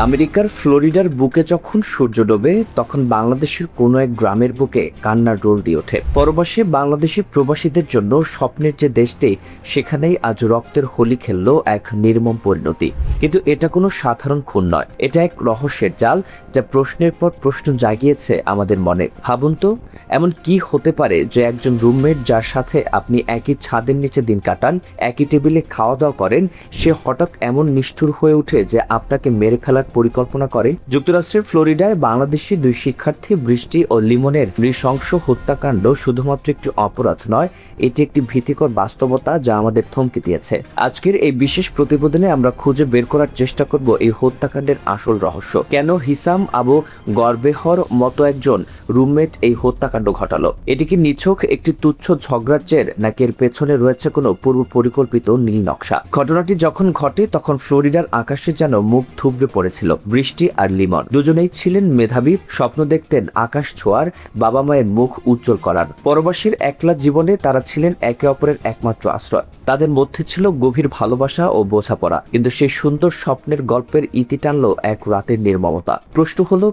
আমেরিকার ফ্লোরিডার বুকে যখন সূর্য ডোবে তখন বাংলাদেশের কোনো এক গ্রামের বুকে কান্নার রোল দিয়ে ওঠে। পরবাসে বাংলাদেশি প্রবাসীদের জন্য স্বপ্নের যে দেশটি, সেখানেই আজ রক্তের হোলি খেললো এক নির্মম পরিণতি। কিন্তু এটা কোনো সাধারণ খুন নয়, এটা এক রহস্যের জাল যা প্রশ্নের পর প্রশ্ন জাগিয়েছে আমাদের মনে। ভাবুন তো, এমন কি হতে পারে যে একজন রুমমেট যার সাথে আপনি একই ছাদের নিচে দিন কাটান, একই টেবিলে খাওয়া দাওয়া করেন, সে হঠাৎ এমন নিষ্ঠুর হয়ে ওঠে যে আপনাকে মেরে ফেলার পরিকল্পনা করে। যুক্তরাষ্ট্রের ফ্লোরিডায় বাংলাদেশি দুই শিক্ষার্থী বৃষ্টি ও লিমনের নৃশংস হত্যাকাণ্ড শুধুমাত্র একটি অপরাধ নয়, এটি একটি ভীতিকর বাস্তবতা যা আমাদের থমকে দিয়েছে। আজকের এই বিশেষ প্রতিবেদনে আমরা খুঁজে বের করার চেষ্টা করব এই হত্যাকাণ্ডের আসল রহস্য। কেন হিসাম আবু গরবেহর মতো একজন রুমমেট এই হত্যাকাণ্ড ঘটালো? এটি কি নিছক একটি তুচ্ছ ঝগড়ার জের, নাকি এর পেছনে রয়েছে কোনো পূর্ব পরিকল্পিত নীল নকশা? ঘটনাটি যখন ঘটে তখন ফ্লোরিডার আকাশে যেন মুখ থুবড়ে পড়েছিল বৃষ্টি আর লিমন। দুজনেই ছিলেন মেধাবী, স্বপ্ন দেখতেন আকাশ ছোঁয়ার, বাবা মায়ের মুখ উজ্জ্বল করার। পরবাসীর একলা জীবনে তারা ছিলেন একে অপরের একমাত্র আশ্রয়। তাদের মধ্যে ছিল গভীর ভালোবাসা ও বোঝাপড়া, কিন্তু সেই সুন্দর স্বপ্নের গল্পের ইতি টানল এক রাতের নির্মমতা। প্রশ্ন হলো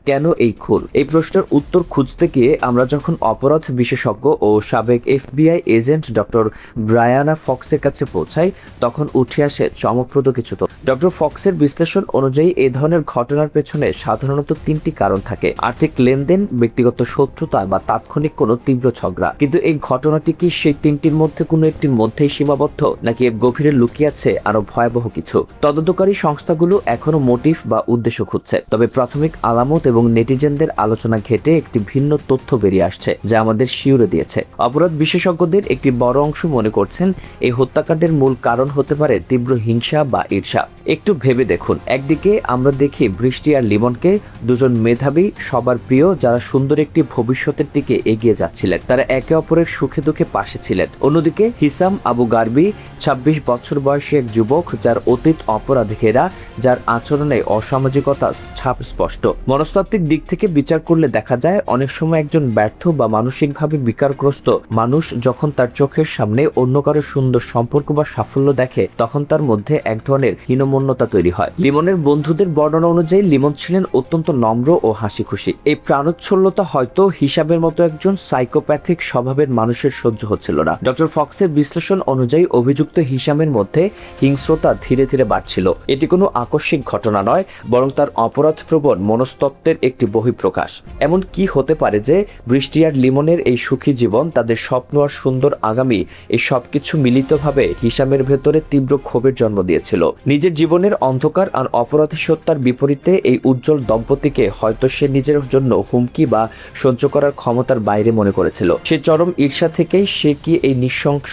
কেন এই খুন? এই প্রশ্নের উত্তর খুঁজতে গিয়ে আমরা যখন অপরাধ বিশেষজ্ঞ ও সাবেক FBI এজেন্ট ডক্টর ব্রায়ানা ফক্সের কাছে পৌঁছাই, তখন উঠে আসে চমকপ্রদ কিছু তথ্য। ডক্টর ফক্সের বিশ্লেষণ অনুযায়ী এই ধরনের ঘটনার পেছনে সাধারণত তিনটি কারণ থাকে: আর্থিক লেনদেন, ব্যক্তিগত শত্রুতা বা তাৎক্ষণিক কোনো তীব্র ঝগড়া। কিন্তু এই ঘটনাটি কি সেই তিনটির মধ্যে কোনো একটির মধ্যেই সীমাবদ্ধ, নাকি এর গভীরে লুকিয়ে আছে আরো ভয়াবহ কিছু? তদন্তকারী সংস্থাগুলো এখনো মোটিভ বা উদ্দেশ্য খুঁজছে, তবে প্রাথমিক আলামত এবং নেটিজেনদের আলোচনা ঘেটে একটি ভিন্ন তথ্য বেরিয়ে আসছে যা আমাদের শিউরে দিয়েছে। অপরাধ বিশেষজ্ঞদের একটি বড় অংশ মনে করছেন এই হত্যাকাণ্ডের মূল কারণ হতে পারে তীব্র হিংসা বা ঈর্ষা। একটু ভেবে দেখুন, একদিকে আমরা দেখি বৃষ্টি আর লিমনকে, দুজন মেধাবী, সবার প্রিয়, যারা সুন্দর একটি ভবিষ্যতের দিকে এগিয়ে যাচ্ছিলেন। তারা একে অপরের সুখে দুঃখে পাশে ছিলেন। অন্যদিকে হিসাম আবু গারবি, 26 বছর বয়সী এক যুবক যার অতীত অপরাধে ঘেরা, যার আচরণে অসামাজিকতা ছাপ স্পষ্ট। মনস্তাত্ত্বিক দিক থেকে বিচার করলে দেখা যায় অনেক সময় একজন ব্যর্থ বা মানসিকভাবে বিকারগ্রস্ত মানুষ যখন তার চোখের সামনে অন্য কারো সুন্দর সম্পর্ক বা সাফল্য দেখে, তখন তার মধ্যে এক ধরনের হীনমন্যতা তৈরি হয়। লিমনের বন্ধুদের বর্ণনা অনুযায়ী লিমন ছিলেন অত্যন্ত নম্র ও হাসি খুশি। এই প্রাণোচ্ছলতা হয়তো হিসাবের মতো একজন সাইকোপ্যাথিক স্বভাবের মানুষের সহ্য হচ্ছিল না। ডক্টর ফক্সের বিশ্লেষণ অনুযায়ী অভিযুক্ত হিসামের মধ্যে হিংস্রতা ধীরে ধীরে বাড়ছিল। এটি কোনো আকস্মিক ঘটনা নয়, বরং তার অপরাধপ্রবণ মনস্তত্ত্বের একটি বহিঃপ্রকাশ। এমন কি হতে পারে যে বৃষ্টি আর লিমনের এই সুখী জীবন, তাদের স্বপ্ন আর সুন্দর আগামী, এই সবকিছু মিলিতভাবে হিসামের ভেতরে তীব্র ক্ষোভের জন্ম দিয়েছিল? নিজের জীবনের অন্ধকার আর অপরাধী সত্তার বিপরীতে এই উজ্জ্বল দম্পতিকে হয়তো সে নিজের জন্য হুমকি বা সহ্য করার ক্ষমতার বাইরে মনে করেছিল। সে চরম ঈর্ষা থেকেই সে কি এই নৃশংস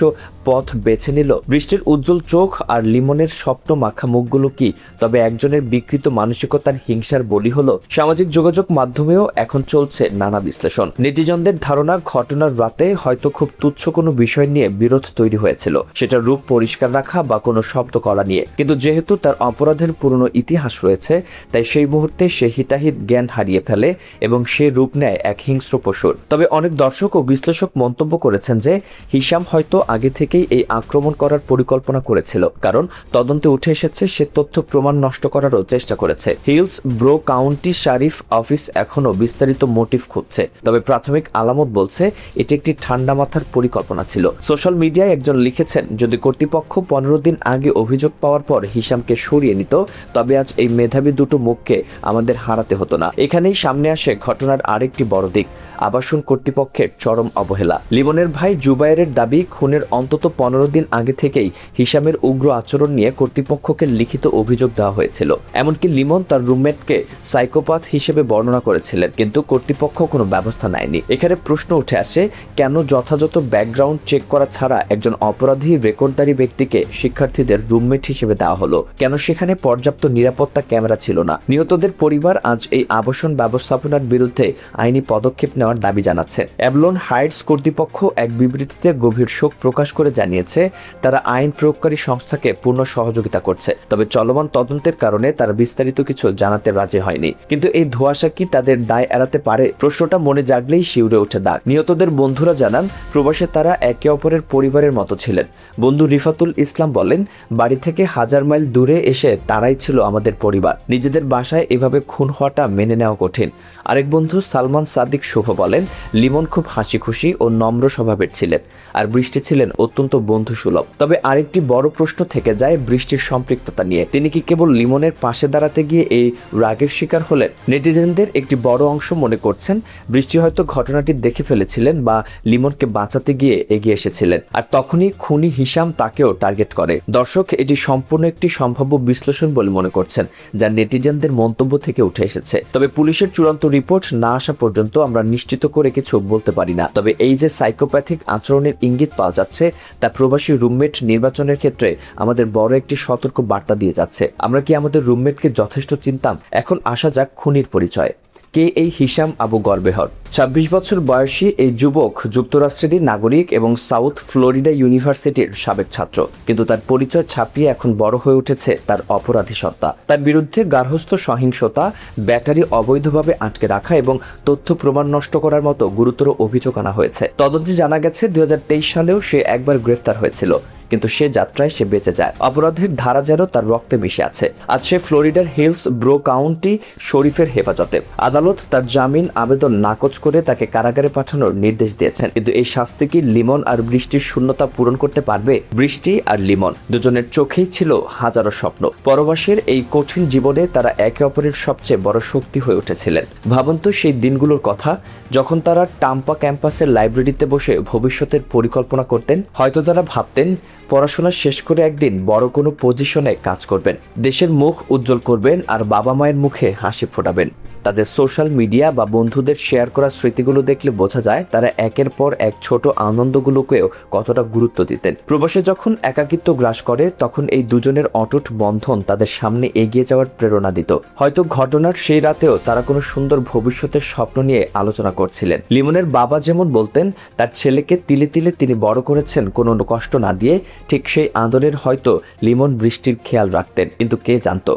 পথ বেছে নিল? বৃষ্টির উজ্জ্বল চোখ আর লিমনের স্বপ্ন মাখা মুখগুলো কি তবে একজনের বিকৃত মানসিকতার হিংসার বলি হলো? সামাজিক যোগাযোগ মাধ্যমেও এখন চলছে নানা বিশ্লেষণ। নেটিজনদের ধারণা ঘটনার রাতে হয়তো খুব তুচ্ছ কোনো বিষয় নিয়ে বিরোধ তৈরি হয়েছিল, সেটা রূপ পরিষ্কার রাখা বা কোনো শব্দ করা নিয়ে। কিন্তু যেহেতু তার অপরাধের পুরনো ইতিহাস রয়েছে, তাই সেই মুহূর্তে সে হিতাহিত জ্ঞান হারিয়ে ফেলে এবং সে রূপ নেয় এক হিংস্র পশুর। তবে অনেক দর্শক ও বিশ্লেষক মন্তব্য করেছেন যে হিসাম হয়তো আগে থেকে এই আক্রমণ করার পরিকল্পনা করেছিল, কারণ তদন্তে উঠে এসেছে সে তথ্য প্রমাণ নষ্ট করারও চেষ্টা করেছে। Hills bro county Sharif office এখনো বিস্তারিত মোটিভ খুঁজছে, তবে প্রাথমিক আলামত বলছে এটি একটি ঠান্ডা মাথার পরিকল্পনা ছিল। সোশ্যাল মিডিয়ায় একজন লিখেছেন, যদি কর্তৃপক্ষ 15 দিন আগে অভিযোগ পাওয়ার পর হিসামকে সরিয়ে নিত, তবে আজ এই মেধাবী দুটো মুখকে আমাদের হারাতে হতো না। এখানেই সামনে আসে ঘটনার আরেকটি বড় দিক: আবাসন কর্তৃপক্ষের চরম অবহেলা। লিমনের ভাই জুবায়েরের দাবি, খুনের অন্তত 15 দিন আগে থেকেই হিসামের উগ্র আচরণ নিয়ে কর্তৃপক্ষকে লিখিত অভিযোগ দেওয়া হয়েছিল। এমনকি লিমন তার রুমমেটকে সাইকোপ্যাথ হিসেবে বর্ণনা করেছিলেন, কিন্তু কর্তৃপক্ষ কোনো ব্যবস্থা নেয়নি। এখানে প্রশ্ন উঠে আসে, কেন যথাযথ ব্যাকগ্রাউন্ড চেক করা ছাড়া একজন অপরাধী রেকর্ডদারি ব্যক্তিকে শিক্ষার্থীদের রুমমেট হিসেবে দেওয়া হলো? কেন সেখানে পর্যাপ্ত নিরাপত্তা ক্যামেরা ছিল না? নিহতদের পরিবার আজ এই আবাসন ব্যবস্থাপনার বিরুদ্ধে আইনি পদক্ষেপ নেওয়ার দাবি জানাচ্ছে। অ্যাবলন হাইটস কর্তৃপক্ষ এক বিবৃতিতে গভীর শোক প্রকাশ করে জানিয়েছে তারা আইন প্রয়োগকারী সংস্থাকে পূর্ণ সহযোগিতা করছে, তবে চলমান তদন্তের কারণে তারা বিস্তারিত কিছু জানাতে রাজি হয়নি। কিন্তু এই ধোঁয়াশা কি তাদের দায় এড়াতে পারে? প্রশ্নটা মনে জাগলেই শিউরে ওঠে দাগ। নিহতদের বন্ধুরা জানান প্রবাসে তারা একে অপরের পরিবারের মতো ছিলেন। বন্ধু রিফাতুল ইসলাম বলেন, বাড়ি থেকে 1000 মাইল দূরে এসে তারাই ছিল আমাদের পরিবার। নিজেদের বাসায় এভাবে খুন হওয়াটা মেনে নেওয়া কঠিন। আরেক বন্ধু সালমান সাদিক শুভ বলেন, লিমন খুব হাসি খুশি ও নম্র স্বভাবের ছিলেন, আর বৃষ্টি ছিলেন অত্যন্ত বন্ধুসুলভ। তবে আরেকটি বড় প্রশ্ন থেকে যায় বৃষ্টির সম্পৃক্ততা নিয়ে। তিনি কি কেবল লিমনের পাশে দাঁড়াতে গিয়ে এই রাগের শিকার হলেন? নেটিজেনদের একটি বড় অংশ মনে করছেন বৃষ্টি হয়তো ঘটনাটি দেখে ফেলেছিলেন বা লিমনকে বাঁচাতে গিয়ে এগিয়ে এসেছিলেন, আর তখনই খুনি হিসাম তাকেও টার্গেট করে। দর্শক, এটি সম্পূর্ণ একটি সম্ভাব্য বিশ্লেষণ বলে মনে করছেন, যা নেটিজেনদের মন্তব্য থেকে উঠে এসেছে। তবে পুলিশের চূড়ান্ত রিপোর্ট না আসা পর্যন্ত আমরা নিশ্চিত করে কিছু বলতে পারি না। তবে এই যে সাইকোপ্যাথিক আচরণের ইঙ্গিত পাওয়া যাচ্ছে, তা প্রবাসী রুমমেট নির্বাচনের ক্ষেত্রে আমাদের বড় একটি সতর্ক বার্তা দিয়ে যাচ্ছে। আমরা কি আমাদের রুমমেটকে যথেষ্ট চিনতাম? এখন আসা যাক খুনির পরিচয়। কে এই হিসাম আবু গরবেহর? 26 বছর বয়সী এই যুবক যুক্তরাষ্ট্রেরই নাগরিক এবং সাউথ ফ্লোরিডা ইউনিভার্সিটির সাবেক ছাত্র। কিন্তু তার পরিচয় ছাপিয়ে এখন বড় হয়ে উঠেছে তার অপরাধী সত্তা। তার বিরুদ্ধে গার্হস্থ্য সহিংসতা, ব্যাটারি অবৈধভাবে আটকে রাখা এবং তথ্য প্রমাণ নষ্ট করার মতো গুরুতর অভিযোগ আনা হয়েছে। তদন্তে জানা গেছে 2023 সালেও সে একবার গ্রেফতার হয়েছিল, কিন্তু সে যাত্রায় সে বেঁচে যায়। অপরাধের ধারা যেন তার রক্তে মিশে আছে। আজ সে ফ্লোরিডার হিলস ব্রো কাউন্টি শরীফের হেফাজতে। আদালত তার জামিন আবেদন নাকচ করে তাকে কারাগারে পাঠানোর নির্দেশ দিয়েছেন। কিন্তু এই শাস্তি কি লিমন আর বৃষ্টির শূন্যতা পূরণ করতে পারবে? বৃষ্টি আর লিমন দুজনের চোখেই ছিল হাজারো স্বপ্ন। পরবাসের এই কঠিন জীবনে তারা একে অপরের সবচেয়ে বড় শক্তি হয়ে উঠেছিলেন। ভাবুন তো সেই দিনগুলোর কথা, যখন তারা টাম্পা ক্যাম্পাসের লাইব্রেরিতে বসে ভবিষ্যতের পরিকল্পনা করতেন। হয়তো তারা ভাবতেন পড়াশোনা শেষ করে একদিন বড় কোনো পজিশনে কাজ করবেন, দেশের মুখ উজ্জ্বল করবেন আর বাবা মায়ের মুখে হাসি ফোটাবেন। তাদের সোশ্যাল মিডিয়া বা বন্ধুদের শেয়ার করা স্মৃতিগুলো দেখলে বোঝা যায় তারা একের পর এক ছোট আনন্দগুলোকেও কতটা গুরুত্ব দিতেন। প্রবাসে যখন একাকিত্ব গ্রাস করে, তখন এই দুজনের অটুট বন্ধন তাদের সামনে এগিয়ে যাওয়ার প্রেরণা দিত। হয়তো ঘটনার সেই রাতেও তারা কোনো সুন্দর ভবিষ্যতের স্বপ্ন নিয়ে আলোচনা করছিলেন। লিমনের বাবা যেমন বলতেন তার ছেলেকে তিলে তিলে তিনি বড় করেছেন কোনো কষ্ট না দিয়ে, ঠিক সেই আদরের হয়তো লিমন বৃষ্টির খেয়াল রাখতেন। কিন্তু কে জানতো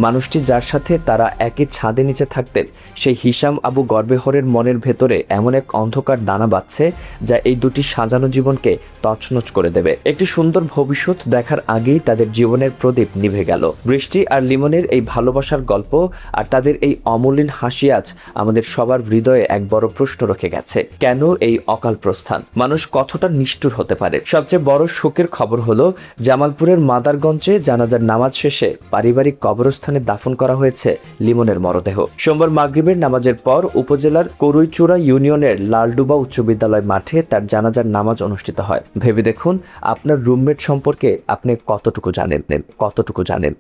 মানুষটি যার সাথে তারা একই ছাদে নিচে থাকতেন, সেই হিসাম আবু গরবেহরের মনের ভেতরে এমন এক অন্ধকার দানা বাঁধছে যা এই দুটি সাজানো জীবনকে তছনছ করে দেবে। একটি সুন্দর ভবিষ্যৎ দেখার আগেই তাদের জীবনের প্রদীপ নিভে গেল। বৃষ্টি আর লিমনের এই ভালোবাসার গল্প আর তাদের এই অমলিন হাসি আজ আমাদের সবার হৃদয়ে এক বড় প্রশ্ন রেখে গেছে। কেন এই অকাল প্রস্থান? মানুষ কতটা নিষ্ঠুর হতে পারে? সবচেয়ে বড় শোকের খবর হলো জামালপুরের মাদারগঞ্জে জানাজার নামাজ শেষে পারিবারিক কবরস্থানে দাফন করা হয়েছে লিমনের মরদেহ। সোমবার মাগরিবের নামাজের পর উপজেলার করুইচূড়া ইউনিয়নের লালডুবা উচ্চ বিদ্যালয় মাঠে তার জানাজার নামাজ অনুষ্ঠিত হয়। ভেবে দেখুন আপনার রুমমেট সম্পর্কে আপনি কতটুকু জানেন।